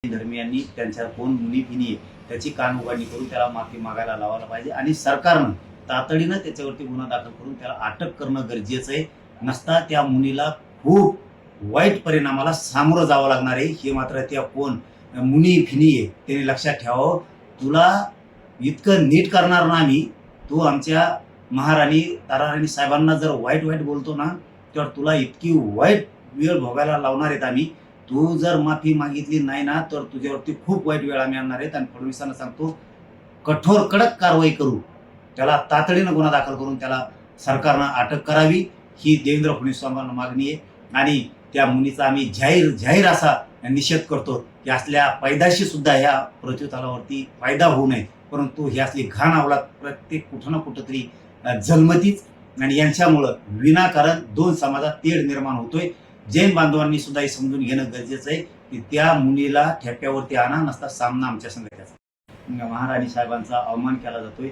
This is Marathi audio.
धर्मियांनी त्यांच्या कोण मुनी फिनी आहे त्याची कान उघडणी करून त्याला माफी मागायला लावायला पाहिजे आणि सरकारनं तातडीनं त्याच्यावरती गुन्हा दाखल करून त्याला अटक करणं गरजेचं आहे. नसता त्या मुनीला खूप वाईट परिणामाला सामोरं जावं लागणार आहे. हे मात्र त्या कोण मुनी फिनी आहे त्यांनी लक्षात ठेवावं. तुला इतकं नीट करणार ना आम्ही, तू आमच्या महाराणी ताराराणी साहेबांना जर वाईट वाईट बोलतो ना तर तुला इतकी वाईट वेळ भोगायला लावणार आहेत आम्ही. तू जर माफी मागितली नाही ना तर तुझ्यावरती खूप वाईट वेळ आम्ही आणणार आहेत. आणि फडणवीसांना सांगतो, कठोर कडक कारवाई करू, त्याला तातडीनं गुन्हा दाखल करून त्याला सरकारनं अटक करावी ही देवेंद्र फडणवीसांना मागणी आहे. आणि त्या मुनीचा आम्ही जाहीर असा निषेध करतो की असल्या पैदाशी सुद्धा ह्या पृथ्वीतलावरती फायदा होऊ नये. परंतु ही असली घाण अवलाद प्रत्येक कुठं ना कुठं तरी जन्मतीच आणि यांच्यामुळं विनाकारण दोन समाजात तेढ निर्माण होतोय. जैन बांधवांनी सुद्धा हे समजून घेणं गरजेचं आहे की त्या मुलीला ठेप्यावरती आणा, नसता सामना आमच्या संघ त्याचा. महाराणी साहेबांचा अवमान केला जातोय.